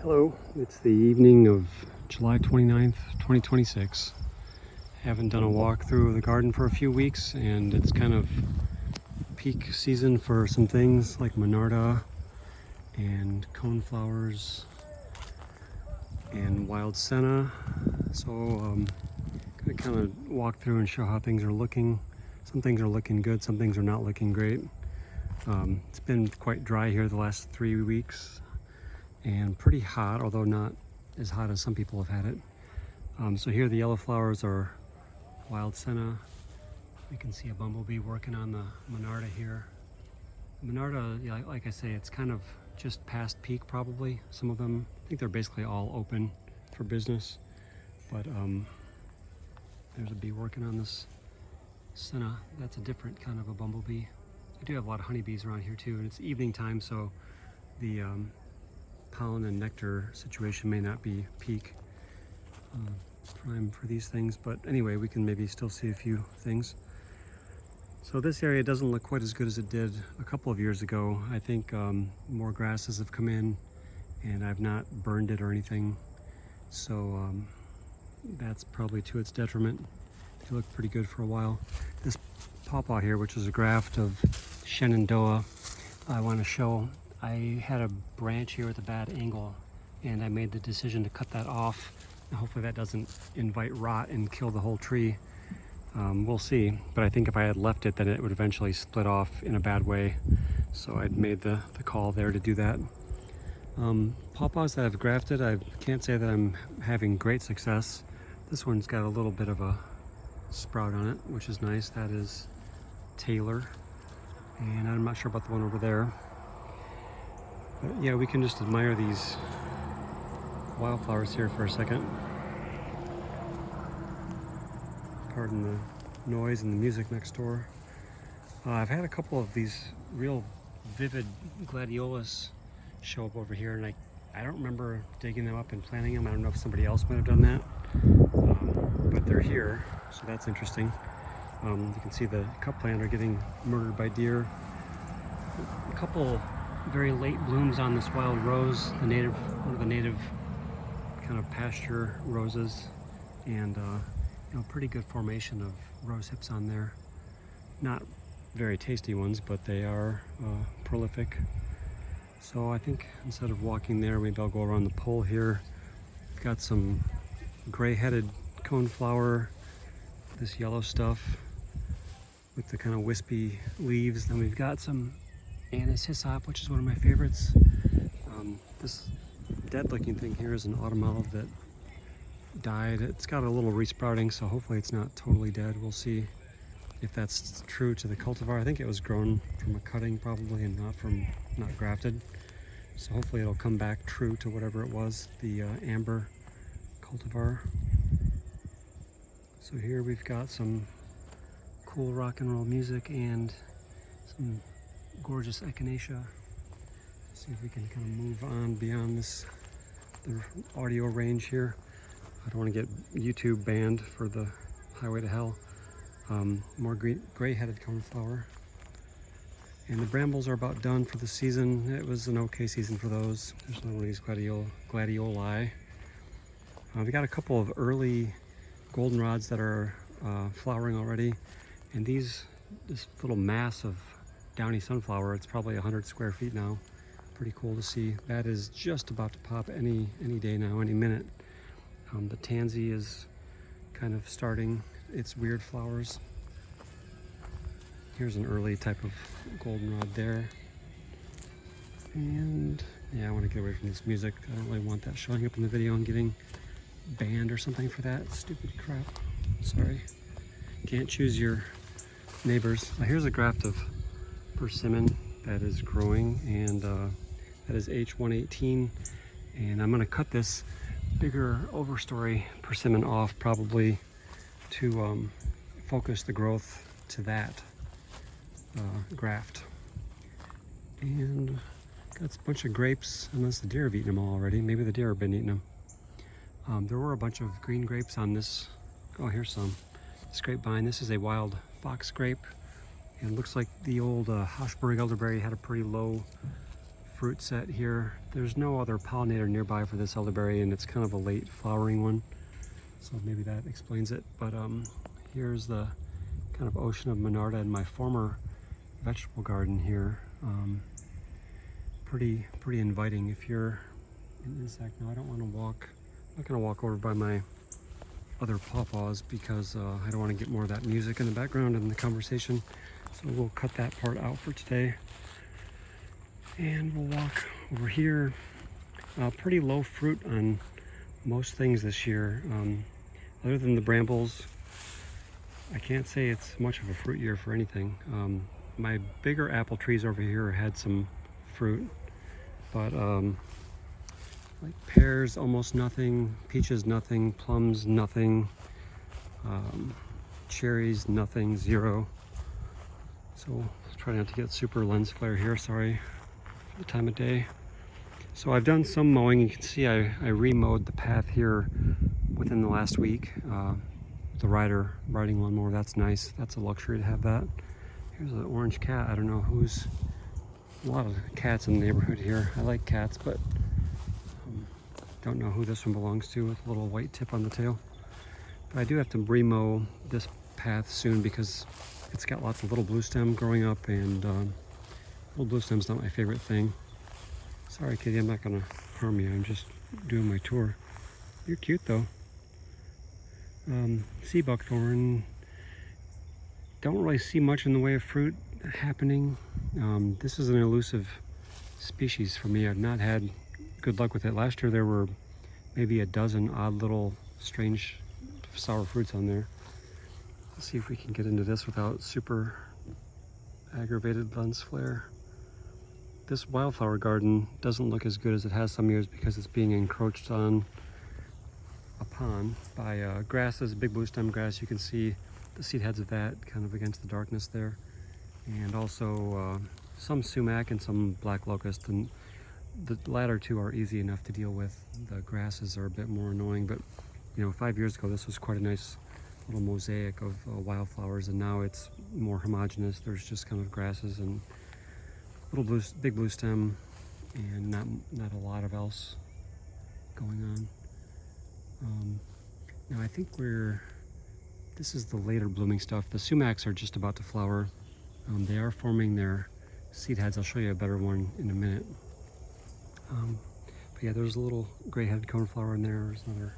Hello, it's the evening of July 29th, 2026. Haven't done a walk through the garden for a few weeks, and it's kind of peak season for some things like Monarda and coneflowers and wild senna. So gonna kind of walk through and show how things are looking. Some things are looking good, some things are not looking great. It's been quite dry here the last 3 weeks and pretty hot, although not as hot as some people have had it. So here the yellow flowers are wild senna. You can see a bumblebee working on the Monarda here. Monarda, yeah, like I say, it's kind of just past peak probably. Some of them, I think they're basically all open for business. But there's a bee working on this senna. That's a different kind of a bumblebee. I do have a lot of honeybees around here too, and it's evening time, so the pollen and nectar situation may not be peak prime for these things, but anyway, we can maybe still see a few things. So this area doesn't look quite as good as it did a couple of years ago. I think more grasses have come in, and I've not burned it or anything, so that's probably to its detriment. They look pretty good for a while. This pawpaw here, which is a graft of Shenandoah, I want to show. I had a branch here with a bad angle, and I made the decision to cut that off. Hopefully that doesn't invite rot and kill the whole tree. We'll see, but I think if I had left it, then it would eventually split off in a bad way. So I'd made the call there to do that. Pawpaws that I've grafted, I can't say that I'm having great success. This one's got a little bit of a sprout on it, which is nice. That is Taylor, and I'm not sure about the one over there. But yeah, we can just admire these wildflowers here for a second. Pardon the noise and the music next door. I've had a couple of these real vivid gladiolas show up over here, and I don't remember digging them up and planting them. I don't know if somebody else might have done that, but they're here, so that's interesting. You can see the cup plant are getting murdered by deer. A couple very late blooms on this wild rose, one of the native kind of pasture roses, and pretty good formation of rose hips on there. Not very tasty ones, but they are prolific. So I think instead of walking there, maybe I'll go around the pole here. We've got some gray-headed coneflower, this yellow stuff with the kind of wispy leaves. Then we've got some anise hyssop, which is one of my favorites. This dead-looking thing here is an autumn olive that died. It's got a little resprouting, so hopefully it's not totally dead. We'll see if that's true to the cultivar. I think it was grown from a cutting probably, and not grafted. So hopefully it'll come back true to whatever it was, the amber cultivar. So here we've got some cool rock and roll music and some gorgeous echinacea. See if we can kind of move on beyond the audio range here. I don't want to get YouTube banned for the Highway to Hell. More gray-headed coneflower. And the brambles are about done for the season. It was an okay season for those. There's no one of these gladioli. We got a couple of early goldenrods that are flowering already. And this little mass of downy sunflower, it's probably 100 square feet now. Pretty cool to see. That is just about to pop any day now, any minute. The tansy is kind of starting its weird flowers. Here's an early type of goldenrod there. And yeah, I want to get away from this music. I don't really want that showing up in the video and getting banned or something for that. Stupid crap. Sorry. Can't choose your neighbors. Here's a graft of persimmon that is growing, and that is H118. And I'm going to cut this bigger overstory persimmon off probably to focus the growth to that graft. And got a bunch of grapes, unless the deer have eaten them all already. Maybe the deer have been eating them. There were a bunch of green grapes on this. Oh, here's some. This grapevine. This is a wild fox grape, and it looks like the old Hochberg elderberry had a pretty low fruit set here. There's no other pollinator nearby for this elderberry, and it's kind of a late flowering one, so maybe that explains it. But here's the kind of ocean of Monarda in my former vegetable garden here. Pretty inviting if you're an insect. Now I don't want to walk, I'm not going to walk over by my other pawpaws because I don't want to get more of that music in the background in the conversation. So we'll cut that part out for today. And we'll walk over here. Pretty low fruit on most things this year. Other than the brambles, I can't say it's much of a fruit year for anything. My bigger apple trees over here had some fruit, but like pears, almost nothing, peaches, nothing, plums, nothing, cherries, nothing, zero. So let's try not to get super lens flare here, sorry for the time of day. So I've done some mowing. You can see I remowed the path here within the last week. The riding lawnmower, that's nice. That's a luxury to have that. Here's an orange cat. I don't know who's, a lot of cats in the neighborhood here. I like cats, but don't know who this one belongs to with a little white tip on the tail. But I do have to remow this path soon because it's got lots of little blue stem growing up, and little blue stem's not my favorite thing. Sorry, kitty, I'm not gonna harm you. I'm just doing my tour. You're cute though. Sea buckthorn. Don't really see much in the way of fruit happening. This is an elusive species for me. I've not had good luck with it. Last year there were maybe a dozen odd little strange sour fruits on there. Let's see if we can get into this without super aggravated lens flare. This wildflower garden doesn't look as good as it has some years because it's being encroached on upon by grasses, big blue stem grass. You can see the seed heads of that kind of against the darkness there, and also some sumac and some black locust, and the latter two are easy enough to deal with. The grasses are a bit more annoying, but you know, 5 years ago this was quite a nice little mosaic of wildflowers, and now it's more homogeneous. There's just kind of grasses and big blue stem, and not a lot of else going on. Now I think this is the later blooming stuff. The sumacs are just about to flower. They are forming their seed heads. I'll show you a better one in a minute. But yeah, there's a little gray-headed coneflower in there. There's another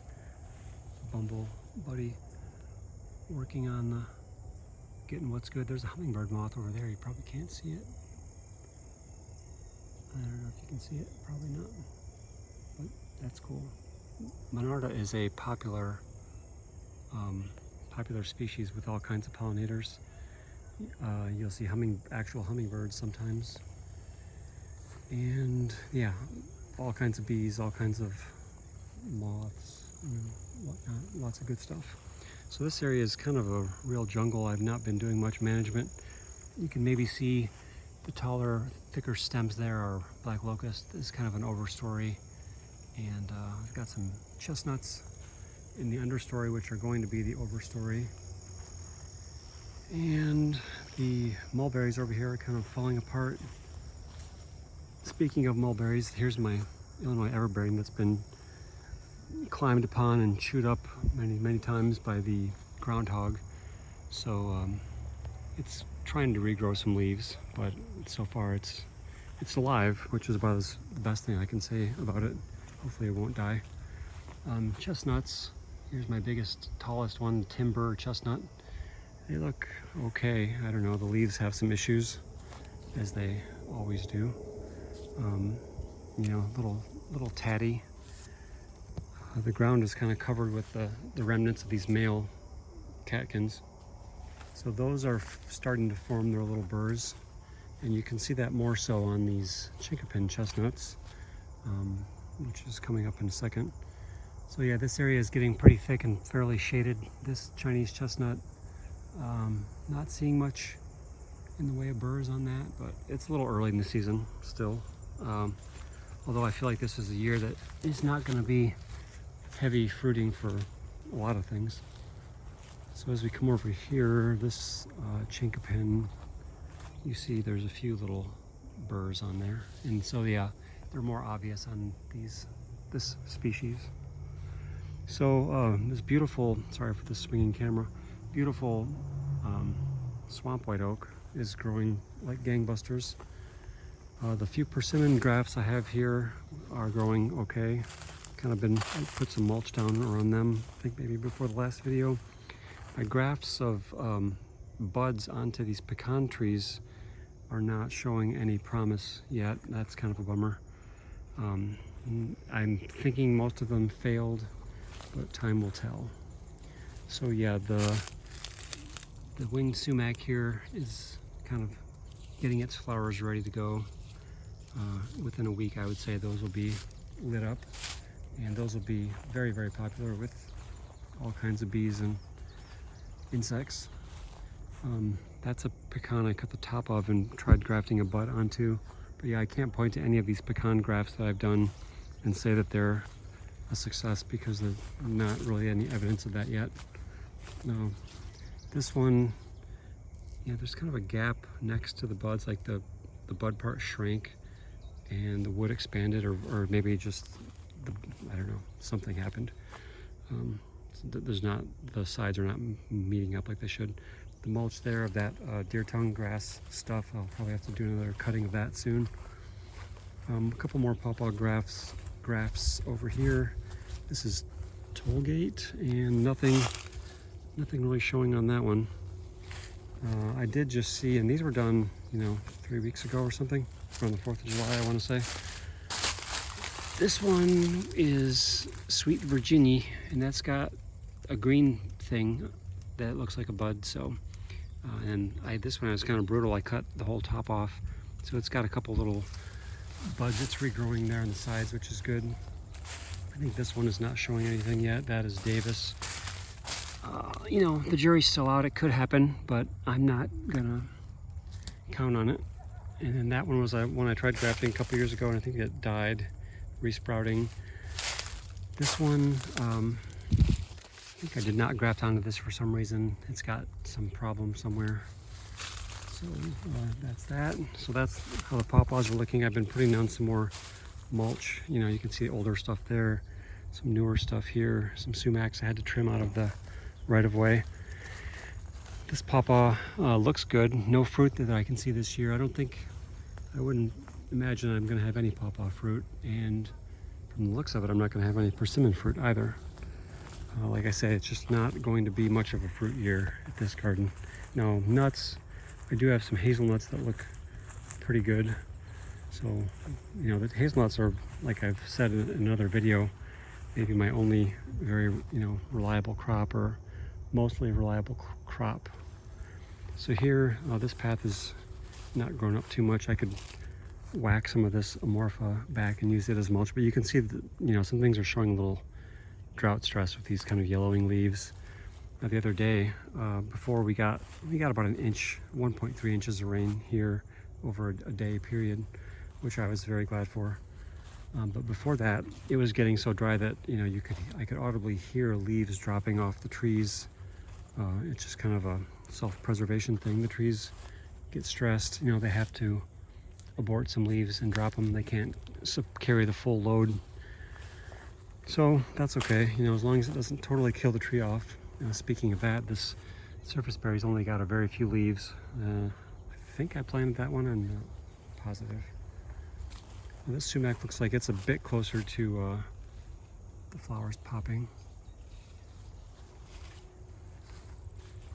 bumble buddy working on getting what's good. There's a hummingbird moth over there. You probably can't see it. I don't know if you can see it. Probably not. But that's cool. Monarda is a popular species with all kinds of pollinators. You'll see actual hummingbirds sometimes, and yeah, all kinds of bees, all kinds of moths, whatnot, lots of good stuff. So this area is kind of a real jungle. I've not been doing much management. You can maybe see the taller, thicker stems there are black locust. This is kind of an overstory, and I've got some chestnuts in the understory, which are going to be the overstory. And the mulberries over here are kind of falling apart. Speaking of mulberries, here's my Illinois everbearing that's been climbed upon and chewed up many times by the groundhog. So it's trying to regrow some leaves, but so far it's alive, which is about the best thing I can say about it. Hopefully it won't die. Chestnuts, here's my biggest, tallest one, timber chestnut. They look okay. I don't know, the leaves have some issues, as they always do. You know, little tatty. The ground is kind of covered with the remnants of these male catkins. So those are starting to form their little burrs, and you can see that more so on these chinkapin chestnuts, which is coming up in a second. So yeah, this area is getting pretty thick and fairly shaded. This Chinese chestnut, not seeing much in the way of burrs on that, but it's a little early in the season still. Although I feel like this is a year that is not going to be heavy fruiting for a lot of things. So as we come over here, this chinkapin, you see there's a few little burrs on there. And so yeah, they're more obvious on this species. So this beautiful, sorry for the swinging camera, beautiful swamp white oak is growing like gangbusters. The few persimmon grafts I have here are growing okay. Kind of been, I put some mulch down around them, I think maybe before the last video. My grafts of buds onto these pecan trees are not showing any promise yet. That's kind of a bummer. I'm thinking most of them failed, but time will tell. So yeah, the winged sumac here is kind of getting its flowers ready to go. Within a week, I would say those will be lit up, and those will be very, very popular with all kinds of bees and insects. That's a pecan I cut the top of and tried grafting a bud onto. But yeah, I can't point to any of these pecan grafts that I've done and say that they're a success because there's not really any evidence of that yet. No, this one, yeah, there's kind of a gap next to the buds, like the bud part shrank and the wood expanded, or maybe just I don't know, something happened. There's not, the sides are not meeting up like they should. The mulch there of that deer tongue grass stuff, I'll probably have to do another cutting of that soon. A couple more pawpaw grafts over here. This is Tollgate, and nothing really showing on that one. I did just see, and these were done, 3 weeks ago or something, around the 4th of July, I want to say. This one is Sweet Virginia, and that's got a green thing that looks like a bud. So, this one was kind of brutal. I cut the whole top off, so it's got a couple little buds that's regrowing there on the sides, which is good. I think this one is not showing anything yet. That is Davis. The jury's still out. It could happen, but I'm not gonna count on it. And then that one was one I tried grafting a couple years ago, and I think it died, resprouting. This one, I think I did not graft onto this for some reason. It's got some problem somewhere. So that's that. So that's how the pawpaws are looking. I've been putting down some more mulch. You can see the older stuff there, some newer stuff here, some sumacs I had to trim out of the right-of-way. This pawpaw looks good. No fruit that I can see this year. I wouldn't imagine I'm going to have any pawpaw fruit, and from the looks of it, I'm not going to have any persimmon fruit either. Like I say, it's just not going to be much of a fruit year at this garden. Now, nuts, I do have some hazelnuts that look pretty good. So, the hazelnuts are, like I've said in another video, maybe my only very, reliable crop, or mostly reliable crop. So here, this path is not grown up too much. I could whack some of this amorpha back and use it as mulch, but you can see that, some things are showing a little drought stress with these kind of yellowing leaves. The other day, before we got about an inch, 1.3 inches of rain here over a day period, which I was very glad for. But before that, it was getting so dry that I could audibly hear leaves dropping off the trees. It's just kind of a self-preservation thing. The trees get stressed. They have to abort some leaves and drop them. They can't carry the full load. So that's okay, as long as it doesn't totally kill the tree off. Speaking of that, this surface berry's only got a very few leaves. I think I planted that one, I'm not positive. Well, this sumac looks like it's a bit closer to the flowers popping.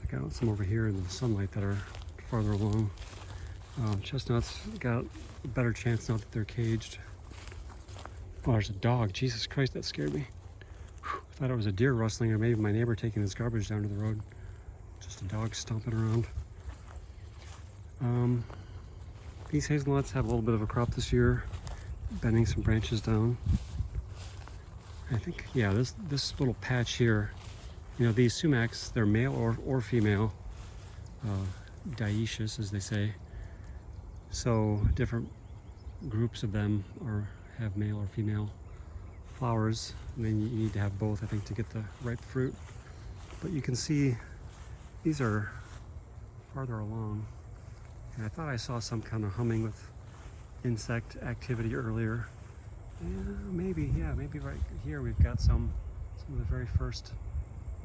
I got some over here in the sunlight that are farther along. Chestnuts got a better chance now that they're caged. Oh, there's a dog. Jesus Christ, that scared me. Whew, I thought it was a deer rustling, or maybe my neighbor taking his garbage down to the road. Just a dog stomping around. These hazelnuts have a little bit of a crop this year, bending some branches down. I think, yeah, this little patch here, these sumacs, they're male or female, dioecious as they say. So different groups of them have male or female flowers, and then you need to have both, I think, to get the ripe fruit. But you can see these are farther along, and I thought I saw some kind of humming with insect activity earlier. Maybe, yeah, maybe right here we've got some of the very first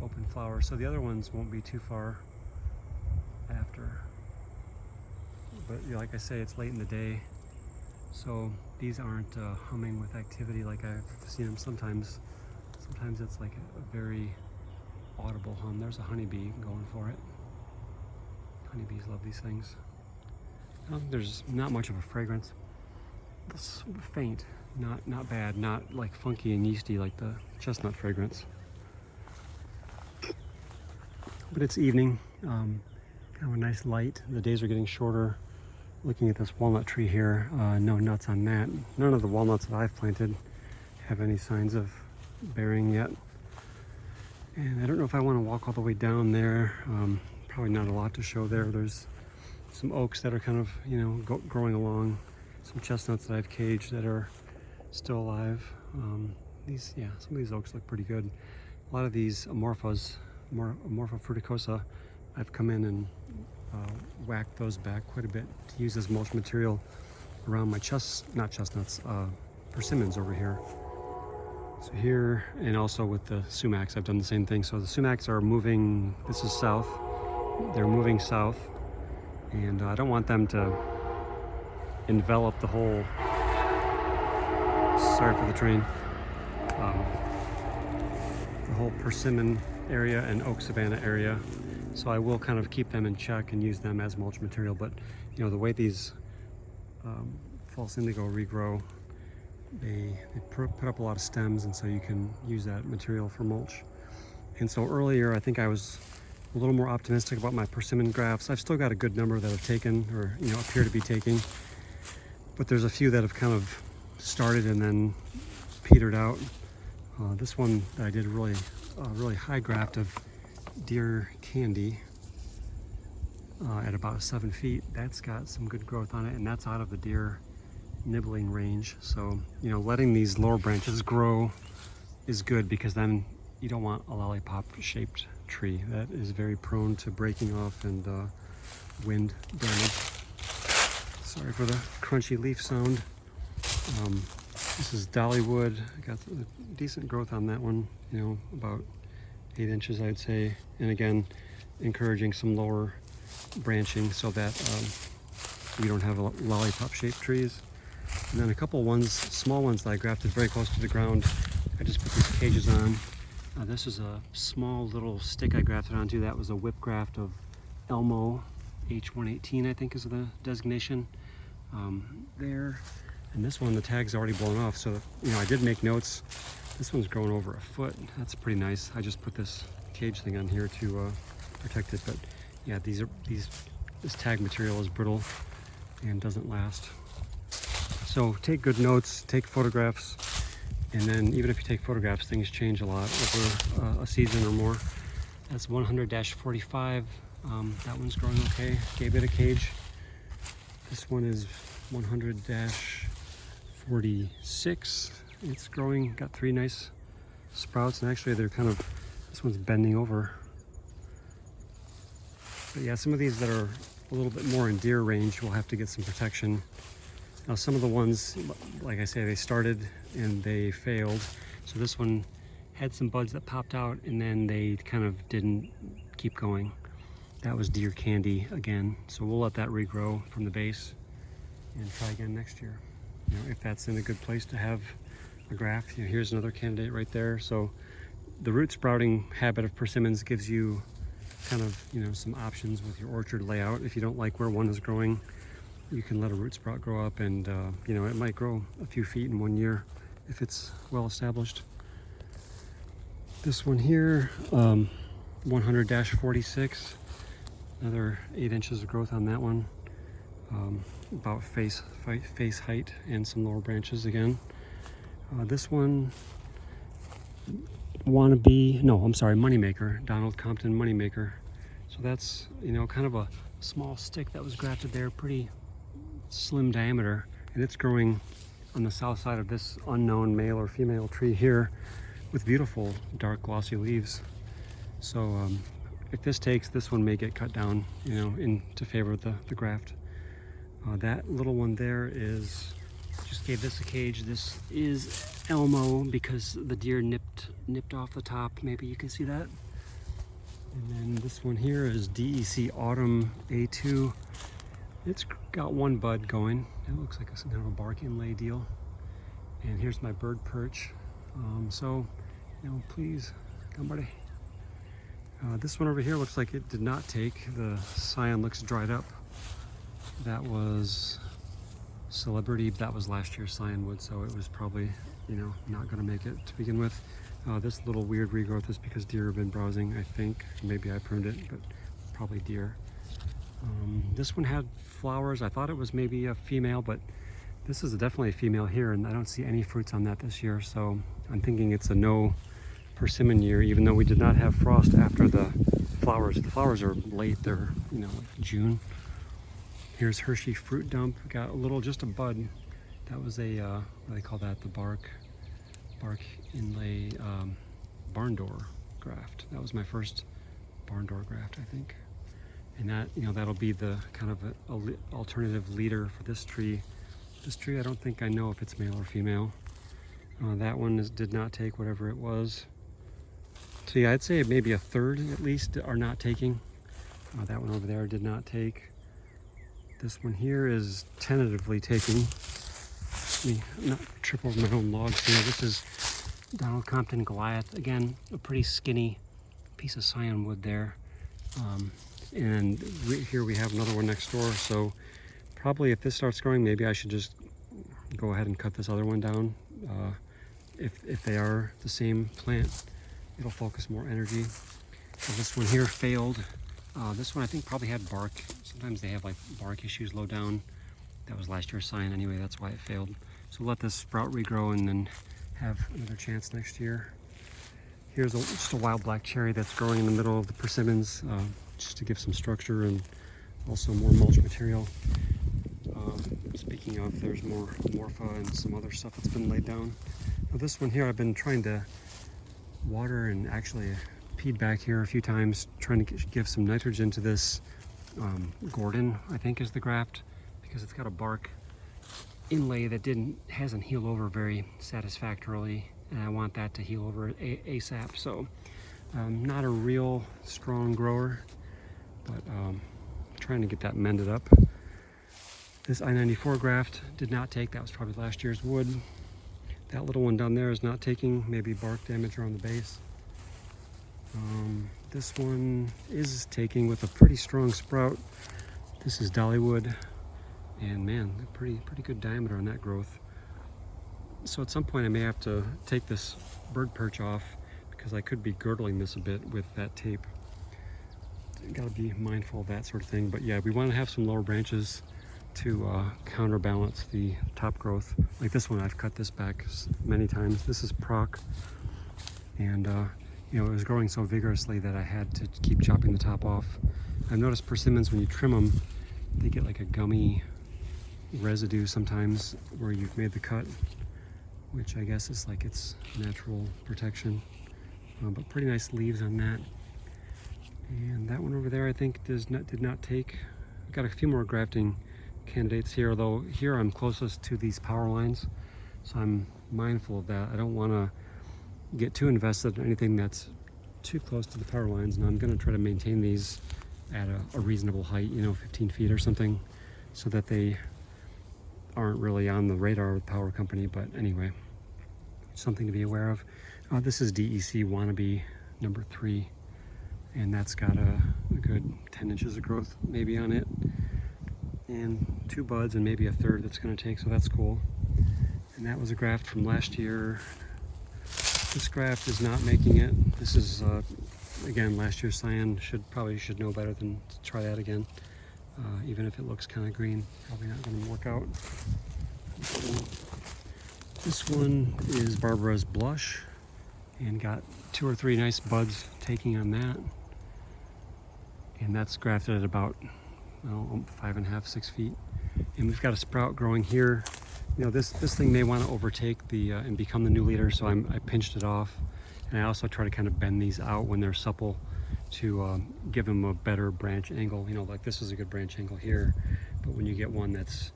open flowers. So the other ones won't be too far after. But like I say, it's late in the day, so these aren't humming with activity like I've seen them sometimes. Sometimes it's like a very audible hum. There's a honeybee going for it. Honeybees love these things. There's not much of a fragrance. It's faint, not bad, not like funky and yeasty like the chestnut fragrance. But it's evening, kind of a nice light. The days are getting shorter. Looking at this walnut tree here, no nuts on that. None of the walnuts that I've planted have any signs of bearing yet. And I don't know if I want to walk all the way down there. Probably not a lot to show there. There's some oaks that are kind of, growing along. Some chestnuts that I've caged that are still alive. Some of these oaks look pretty good. A lot of these Amorpha fruticosa, I've come in and whacked those back quite a bit to use as mulch material around my persimmons over here. So here, and also with the sumacs, I've done the same thing. So the sumacs are moving, this is south, they're moving south, and I don't want them to envelop the whole, sorry for the train, the whole persimmon area and oak savanna area. So I will kind of keep them in check and use them as mulch material. But the way these false indigo regrow, they put up a lot of stems, and so you can use that material for mulch. And so earlier I think I was a little more optimistic about my persimmon grafts. I've still got a good number that have taken, or appear to be taking, but there's a few that have kind of started and then petered out. This one that I did a really high graft of deer candy at about 7 feet. That's got some good growth on it, and that's out of the deer nibbling range. So letting these lower branches grow is good, because then you don't want a lollipop shaped tree. That is very prone to breaking off and wind damage. Sorry for the crunchy leaf sound. This is Dollywood. I got decent growth on that one, about 8 inches I'd say. And again, encouraging some lower branching so that you don't have lollipop shaped trees. And then a couple ones, small ones that I grafted very close to the ground, I just put these cages on. This is a small little stick I grafted onto. That was a whip graft of Elmo H118, I think is the designation there. And this one, the tag's already blown off, so I did make notes. This one's grown over a foot. That's pretty nice. I just put this cage thing on here to protect it. But yeah, this tag material is brittle and doesn't last. So take good notes, take photographs, and then even if you take photographs, things change a lot over a season or more. That's 100-45. That one's growing okay. Gave it a cage. This one is 100-46. It's growing, got 3 nice sprouts, and actually they're this one's bending over. But yeah, some of these that are a little bit more in deer range will have to get some protection. Now some of the ones, like I say, they started and they failed. So this one had some buds that popped out and then they kind of didn't keep going. That was deer candy again. So we'll let that regrow from the base and try again next year. If that's in a good place to have a graft. Here's another candidate right there. So the root sprouting habit of persimmons gives you kind of, some options with your orchard layout. If you don't like where one is growing, you can let a root sprout grow up, and it might grow a few feet in 1 year if it's well established. This one here, 100-46, another 8 inches of growth on that one, about face height, and some lower branches again. This one, Moneymaker, Donald Compton Moneymaker. So that's, kind of a small stick that was grafted there, pretty slim diameter, and it's growing on the south side of this unknown male or female tree here with beautiful dark glossy leaves. So if this takes, this one may get cut down, into favor of the graft. That little one there is Just gave this a cage. This is Elmo because the deer nipped off the top. Maybe you can see that. And then this one here is DEC Autumn A2. It's got one bud going. It looks like some kind of a bark inlay deal. And here's my bird perch. So, you know, please, gambare. This one over here looks like it did not take. The cyan looks dried up. That was Celebrity. That was last year's cyanwood, so it was probably, you know, not going to make it to begin with. This little weird regrowth is because deer have been browsing, I think. Maybe I pruned it, but probably deer. This one had flowers. I thought it was maybe a female, but this is definitely a female here, and I don't see any fruits on that this year, so I'm thinking it's a no persimmon year, even though we did not have frost after the flowers. The flowers are late, they're, you know, like June. Here's Hershey Fruit Dump. Got a little, just a bud. That was a, what do they call that? The bark inlay barn door graft. That was my first barn door graft, I think. And that, you know, that'll be the kind of a alternative leader for this tree. This tree, I don't think I know if it's male or female. That one did not take whatever it was. So yeah, I'd say maybe a third at least are not taking. That one over there did not take. This one here is tentatively taking. Let me not trip over my own logs here. This is Donald Compton Goliath. Again, a pretty skinny piece of cyanwood there. And here we have another one next door. So probably if this starts growing, maybe I should just go ahead and cut this other one down. If they are the same plant, it'll focus more energy. So this one here failed. This one I think probably had bark. Sometimes they have like bark issues low down. That was last year's sign anyway, that's why it failed. So let this sprout regrow and then have another chance next year. Here's just a wild black cherry that's growing in the middle of the persimmons, just to give some structure and also more mulch material. Speaking of, there's more morpha and some other stuff that's been laid down. Now this one here I've been trying to water and actually peed back here a few times, trying to give some nitrogen to this Gordon, I think is the graft, because it's got a bark inlay that hasn't healed over very satisfactorily, and I want that to heal over ASAP. So not a real strong grower, but trying to get that mended up. This I-94 graft did not take. That was probably last year's wood. That little one down there is not taking, maybe bark damage around the base. This one is taking with a pretty strong sprout. This is Dollywood, and man, pretty good diameter on that growth. So at some point I may have to take this bird perch off because I could be girdling this a bit with that tape. Got to be mindful of that sort of thing. But yeah, we want to have some lower branches to counterbalance the top growth. Like this one, I've cut this back many times. This is Proc, and you know, it was growing so vigorously that I had to keep chopping the top off. I've noticed persimmons, when you trim them, they get like a gummy residue sometimes where you've made the cut, which I guess is like its natural protection. But pretty nice leaves on that. And that one over there I think did not take. I've got a few more grafting candidates here, although here I'm closest to these power lines, so I'm mindful of that. I don't want to get too invested in anything that's too close to the power lines, and I'm going to try to maintain these at a reasonable height, you know, 15 feet or something, so that they aren't really on the radar of the power company. But anyway, something to be aware of. This is DEC Wannabe number 3, and that's got a good 10 inches of growth maybe on it, and 2 buds and maybe a third that's going to take, so that's cool. And that was a graft from last year. This graft is not making it. This is again last year's cyan. Probably should know better than to try that again. Even if it looks kind of green, probably not going to work out. This one is Barbara's Blush, and got 2 or 3 nice buds taking on that. And that's grafted at about 5.5, 6 feet. And we've got a sprout growing here. You know, this thing may want to overtake the and become the new leader, so I pinched it off. And I also try to kind of bend these out when they're supple to give them a better branch angle. You know, like this is a good branch angle here, but when you get one that's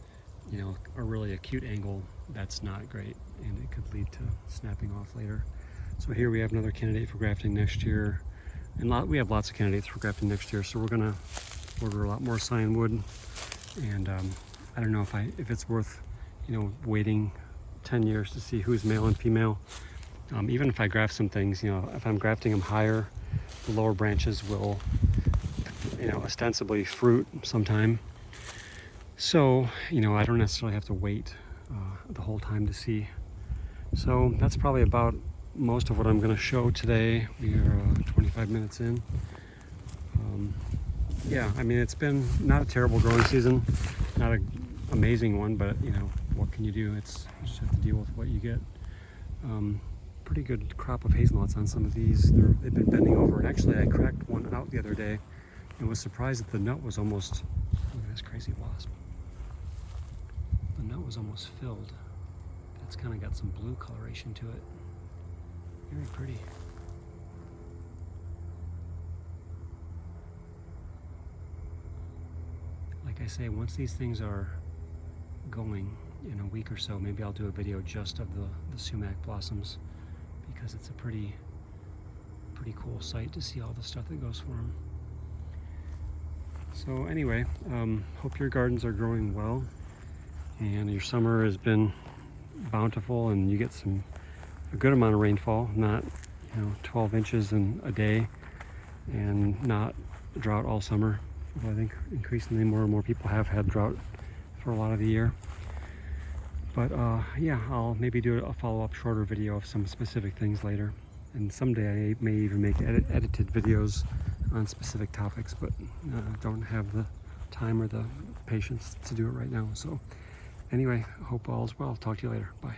you know, a really acute angle, that's not great, and it could lead to snapping off later. So here we have another candidate for grafting next year, and we have lots of candidates for grafting next year. So we're gonna order a lot more cyan wood, and I don't know if it's worth, you know, waiting 10 years to see who's male and female. Even if I graft some things, you know, if I'm grafting them higher, the lower branches will, you know, ostensibly fruit sometime. So, you know, I don't necessarily have to wait the whole time to see. So that's probably about most of what I'm going to show today. We are 25 minutes in. Yeah, I mean, it's been not a terrible growing season, not an amazing one, but you know, what can you do? You just have to deal with what you get. Pretty good crop of hazelnuts on some of these. They've been bending over, and actually I cracked one out the other day and was surprised that the nut was almost, look at this crazy wasp. The nut was almost filled. It's kind of got some blue coloration to it. Very pretty. Like I say, once these things are going in a week or so, maybe I'll do a video just of the sumac blossoms, because it's a pretty cool sight to see all the stuff that goes for them. So anyway, hope your gardens are growing well and your summer has been bountiful and you get a good amount of rainfall, not, you know, 12 inches in a day, and not drought all summer. Although I think increasingly more and more people have had drought for a lot of the year. But yeah, I'll maybe do a follow-up shorter video of some specific things later. And someday I may even make edited videos on specific topics, but don't have the time or the patience to do it right now. So anyway, hope all is well. Talk to you later. Bye.